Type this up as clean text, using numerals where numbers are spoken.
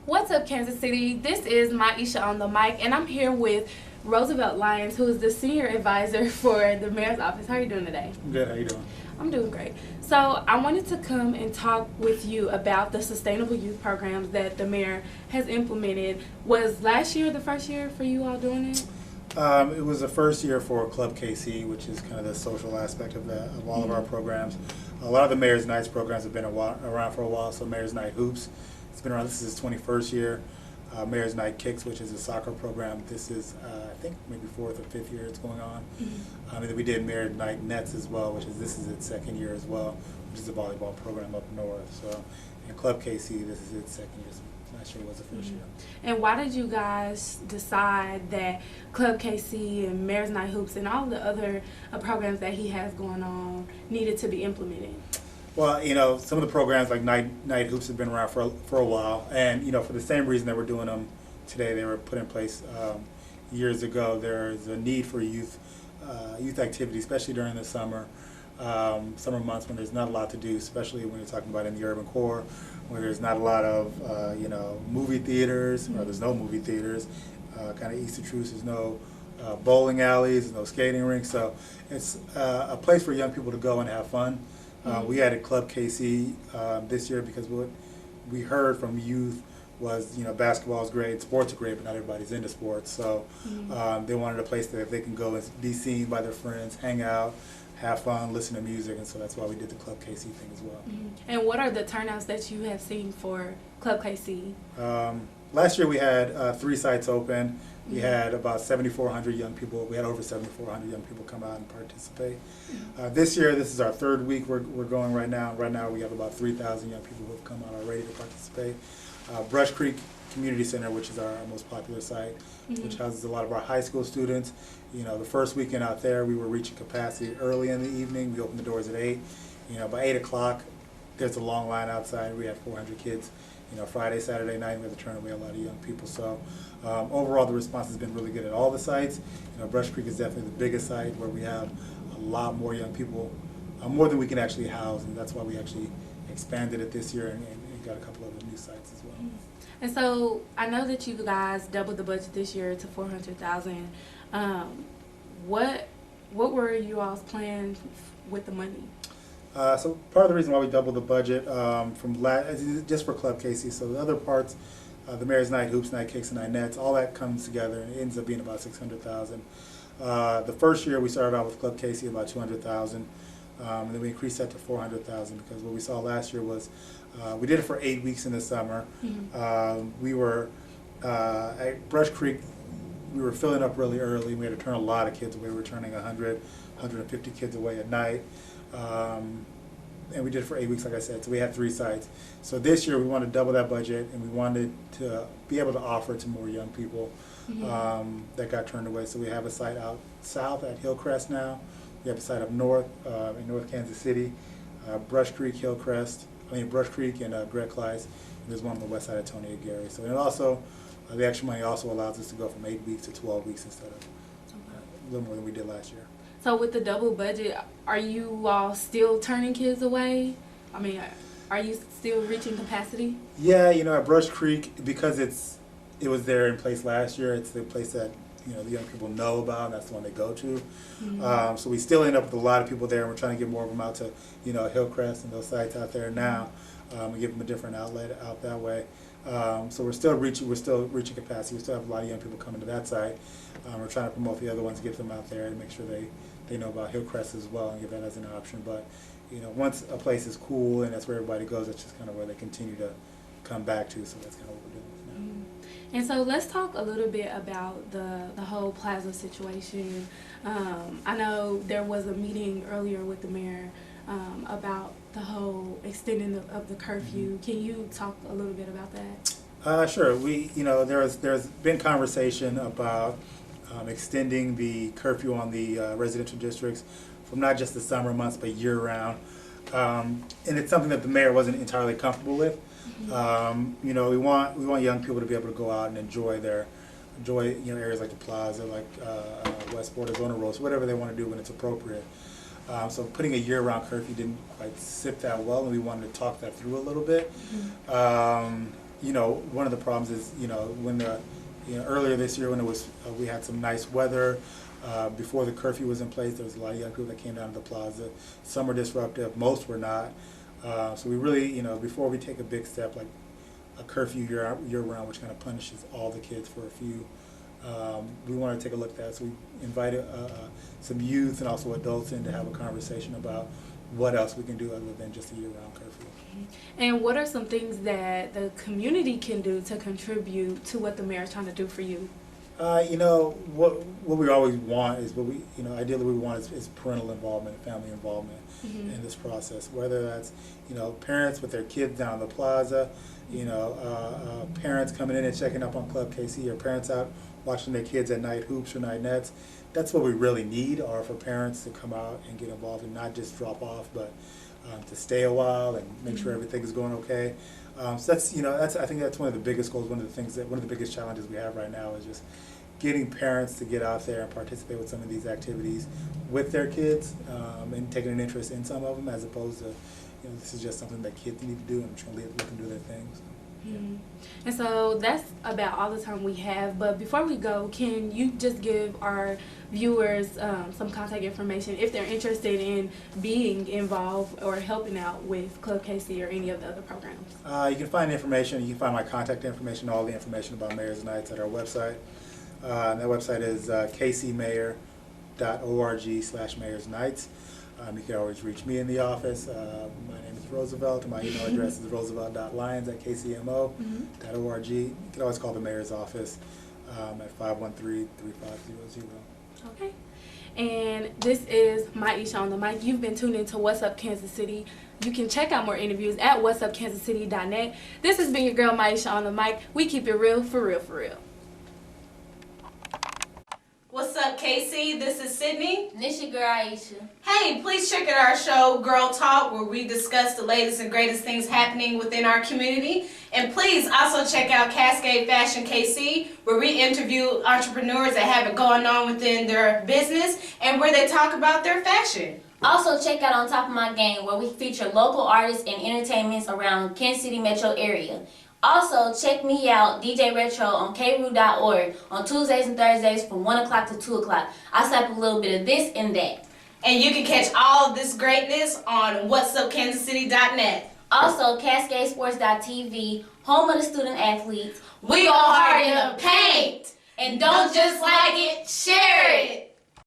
What's up, Kansas City? This is Maisha on the mic, and I'm here with Roosevelt D.Lyons, who is the senior advisor for the mayor's office. How are you doing today? Good. How you doing? I'm doing great. So I wanted to come and talk with you about the sustainable youth programs that the mayor has implemented. Was last year the first year for you all doing it? It was the first year for Club KC, which is kind of the social aspect of all of our programs. A lot of the Mayor's Nights programs have been around for a while. So Mayor's Night Hoops, it's been around. This is its 21st year. Mayor's Night Kicks, which is a soccer program. This is, I think, maybe 4th or 5th year it's going on. And then we did Mayor's Night Nets as well, this is its 2nd year as well, which is a volleyball program up north. So, and Club KC, this is its 2nd year. Last year was the first year. And why did you guys decide that Club KC and Mayor's Night Hoops and all the other programs that he has going on needed to be implemented? Well, some of the programs like Night Hoops have been around for a while, and for the same reason that we're doing them today, they were put in place years ago. There's a need for youth activity, especially during the summer months when there's not a lot to do, especially when you're talking about in the urban core, where there's not a lot of movie theaters, or there's no movie theaters. Kind of east of Truce, there's no bowling alleys, there's no skating rinks, so it's a place for young people to go and have fun. We added Club KC this year because what we heard from youth was, basketball is great, sports are great, but not everybody's into sports. So they wanted a place that they can go and be seen by their friends, hang out, have fun, listen to music, and so that's why we did the Club KC thing as well. And what are the turnouts that you have seen for Club KC? Last year we had 3 sites open. We had about 7,400 young people. We had over 7,400 young people come out and participate. This year, this is our 3rd week we're going right now. Right now we have about 3,000 young people who have come out already to participate. Brush Creek Community Center, which is our most popular site, which houses a lot of our high school students. The first weekend out there, we were reaching capacity early in the evening. We opened the doors at 8. By 8 o'clock, there's a long line outside. We had 400 kids. Friday, Saturday night, we had the tournament. We had a lot of young people. So overall, the response has been really good at all the sites. Brush Creek is definitely the biggest site where we have a lot more young people, more than we can actually house, and that's why we actually expanded it this year and got a couple of new sites as well. And so I know that you guys doubled the budget this year to $400,000. What were you all's plans with the money? So part of the reason why we doubled the budget just for Club KC, so the other parts, the Mayor's Night Hoops, Night Kicks, and Night Nets, all that comes together and it ends up being about $600,000. The first year we started out with Club KC about $200,000, and then we increased that to $400,000 because what we saw last year was we did it for 8 weeks in the summer. We were at Brush Creek. We were filling up really early. We had to turn a lot of kids away. We were turning 100, 150 kids away at night. And we did it for 8 weeks, like I said. So we had 3 sites. So this year we wanted to double that budget, and we wanted to be able to offer it to more young people that got turned away. So we have a site out south at Hillcrest now. We have a site up north in North Kansas City, Brush Creek, Brush Creek and Greg Clyce. And there's one on the west side of Tony and Gary. So it also, the extra money also allows us to go from 8 weeks to 12 weeks instead of a little more than we did last year. So with the double budget, are you all still turning kids away? I mean, are you still reaching capacity? Yeah, at Brush Creek, because it was there in place last year, it's the place that the young people know about, and that's the one they go to. So we still end up with a lot of people there, and we're trying to get more of them out to Hillcrest and those sites out there now, and give them a different outlet out that way. So we're still reaching capacity. We still have a lot of young people coming to that site. We're trying to promote the other ones, get them out there, and make sure they know about Hillcrest as well, and give that as an option. But once a place is cool and that's where everybody goes, that's just kind of where they continue to come back to. So that's kind of what we're doing now. And so let's talk a little bit about the whole plaza situation. I know there was a meeting earlier with the mayor about the whole extending of the curfew. Can you talk a little bit about that? Sure. There's been conversation about extending the curfew on the residential districts from not just the summer months but year round, and it's something that the mayor wasn't entirely comfortable with. We want young people to be able to go out and enjoy areas like the plaza, like Westport, Arizona Roads, whatever they want to do when it's appropriate. So putting a year-round curfew didn't quite sit that well, and we wanted to talk that through a little bit. You know, one of the problems is, you know, when earlier this year when it was we had some nice weather. Before the curfew was in place, there was a lot of young people that came down to the plaza. Some were disruptive, most were not. So we really, you know, before we take a big step like a curfew year-round, which kind of punishes all the kids for a few, we want to take a look at that. So we invited some youth and also adults in to have a conversation about what else we can do other than just a year-round curfew. And what are some things that the community can do to contribute to what the mayor is trying to do for you? You know, what we always want is ideally we want is parental involvement, family involvement in this process. Whether that's, you know, parents with their kids down the plaza, you know, parents coming in and checking up on Club KC, or parents out watching their kids at night hoops or night nets. That's what we really need, are for parents to come out and get involved and not just drop off, but to stay a while and make sure everything is going okay. So that's, you know, I think that's one of the biggest goals. One of the biggest challenges we have right now is just getting parents to get out there and participate with some of these activities with their kids, and taking an interest in some of them, as opposed to, you know, this is just something that kids need to do and trying to let them do their things. And so that's about all the time we have. But before we go, can you just give our viewers some contact information if they're interested in being involved or helping out with Club KC or any of the other programs? You can find information. You can find my contact information, all the information about Mayor's Nights at our website. And that website is kcmayor.org/Mayor's Nights. You can always reach me in the office. My name is Roosevelt. My email address is roosevelt.lyons@kcmo.org. You can always call the mayor's office at 513-3500. Okay. And this is Maisha on the mic. You've been tuned into What's Up Kansas City. You can check out more interviews at whatsupkansascity.net. This has been your girl Maisha on the mic. We keep it real, for real, for real. What's up, KC? This is Sydney. And this your girl Aisha. Hey, please check out our show, Girl Talk, where we discuss the latest and greatest things happening within our community. And please also check out Cascade Fashion KC, where we interview entrepreneurs that have it going on within their business and where they talk about their fashion. Also check out On Top of My Game, where we feature local artists and entertainments around Kansas City metro area. Also, check me out, DJ Retro, on kroo.org on Tuesdays and Thursdays from 1 o'clock to 2 o'clock. I slap a little bit of this and that. And you can catch all of this greatness on whatsupkansascity.net. Also, CascadeSports.tv, home of the student athletes. We go hard in the paint. And don't just like it, share it.